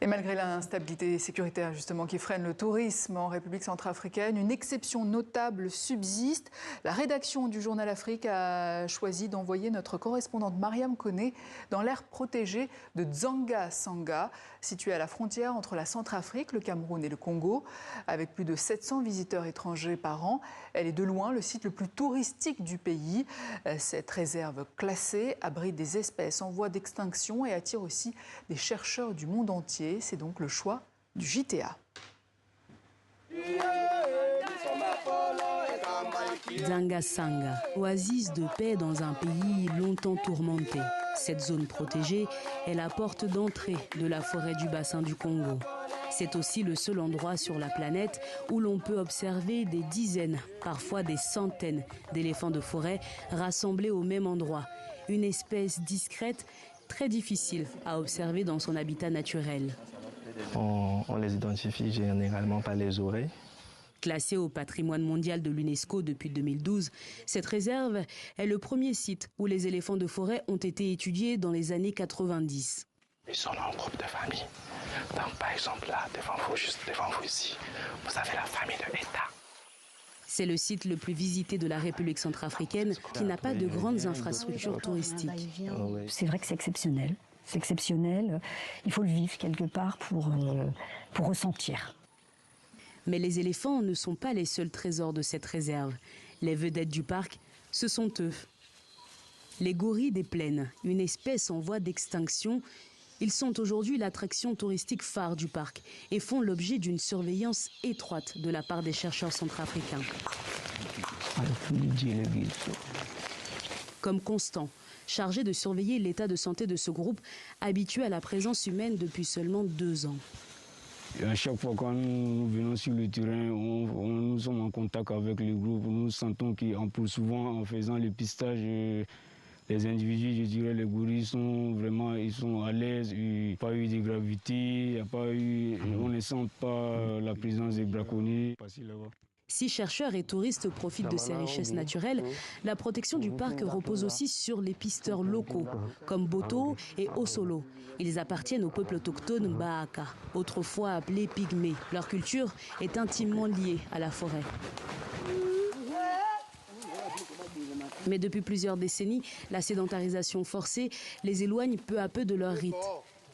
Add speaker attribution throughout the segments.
Speaker 1: malgré l'instabilité sécuritaire justement qui freine le tourisme en République centrafricaine, une exception notable subsiste. La rédaction du Journal Afrique a choisi d'envoyer notre correspondante Mariam Koné dans l'aire protégée de Dzanga-Sanga, située à la frontière entre la Centrafrique, le Cameroun et le Congo. Avec plus de 700 visiteurs étrangers par an, elle est de loin le site le plus touristique du pays. Cette réserve classée abrite des espèces en voie d'extinction et attire aussi des chercheurs du monde entier. C'est donc le choix du JTA.
Speaker 2: Dzanga-Sanga, oasis de paix dans un pays longtemps tourmenté. Cette zone protégée est la porte d'entrée de la forêt du bassin du Congo. C'est aussi le seul endroit sur la planète où l'on peut observer des dizaines, parfois des centaines d'éléphants de forêt rassemblés au même endroit. Une espèce discrète, très difficile à observer dans son habitat naturel.
Speaker 3: On les identifie généralement par les oreilles.
Speaker 2: Classée au patrimoine mondial de l'UNESCO depuis 2012, cette réserve est le premier site où les éléphants de forêt ont été étudiés dans les années 90.
Speaker 3: Ils sont en groupe de famille. Donc, par exemple, là, juste devant vous ici, vous avez la famille de Eta.
Speaker 2: C'est le site le plus visité de la République centrafricaine qui n'a pas de grandes infrastructures touristiques.
Speaker 4: C'est vrai que c'est exceptionnel. C'est exceptionnel. Il faut le vivre quelque part pour ressentir.
Speaker 2: Mais les éléphants ne sont pas les seuls trésors de cette réserve. Les vedettes du parc, ce sont eux. Les gorilles des plaines, une espèce en voie d'extinction, ils sont aujourd'hui l'attraction touristique phare du parc et font l'objet d'une surveillance étroite de la part des chercheurs centrafricains. Comme Constant, chargé de surveiller l'état de santé de ce groupe, habitué à la présence humaine depuis seulement 2 ans.
Speaker 5: Et à chaque fois quand nous venons sur le terrain, nous sommes en contact avec le groupe. Nous sentons qu'en poursuivant, en faisant le pistage, les individus, je dirais, les gorilles sont vraiment à l'aise. Il n'y a pas eu de gravité, on ne sent pas la présence des braconniers.
Speaker 2: Si chercheurs et touristes profitent de ces richesses naturelles, la protection du parc repose aussi sur les pisteurs locaux, comme Boto et Osolo. Ils appartiennent au peuple autochtone Bahaka, autrefois appelé Pygmée. Leur culture est intimement liée à la forêt. Mais depuis plusieurs décennies, la sédentarisation forcée les éloigne peu à peu de leurs rites.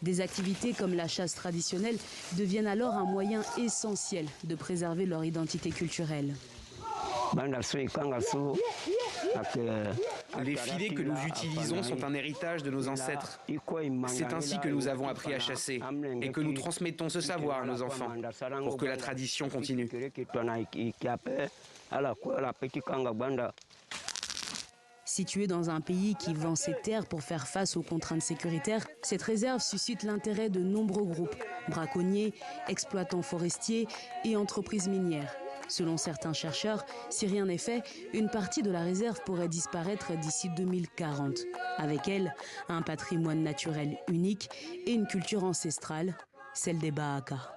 Speaker 2: Des activités comme la chasse traditionnelle deviennent alors un moyen essentiel de préserver leur identité culturelle.
Speaker 6: Les filets que nous utilisons sont un héritage de nos ancêtres. C'est ainsi que nous avons appris à chasser et que nous transmettons ce savoir à nos enfants pour que la tradition continue.
Speaker 2: Située dans un pays qui vend ses terres pour faire face aux contraintes sécuritaires, cette réserve suscite l'intérêt de nombreux groupes, braconniers, exploitants forestiers et entreprises minières. Selon certains chercheurs, si rien n'est fait, une partie de la réserve pourrait disparaître d'ici 2040. Avec elle, un patrimoine naturel unique et une culture ancestrale, celle des Bahaka.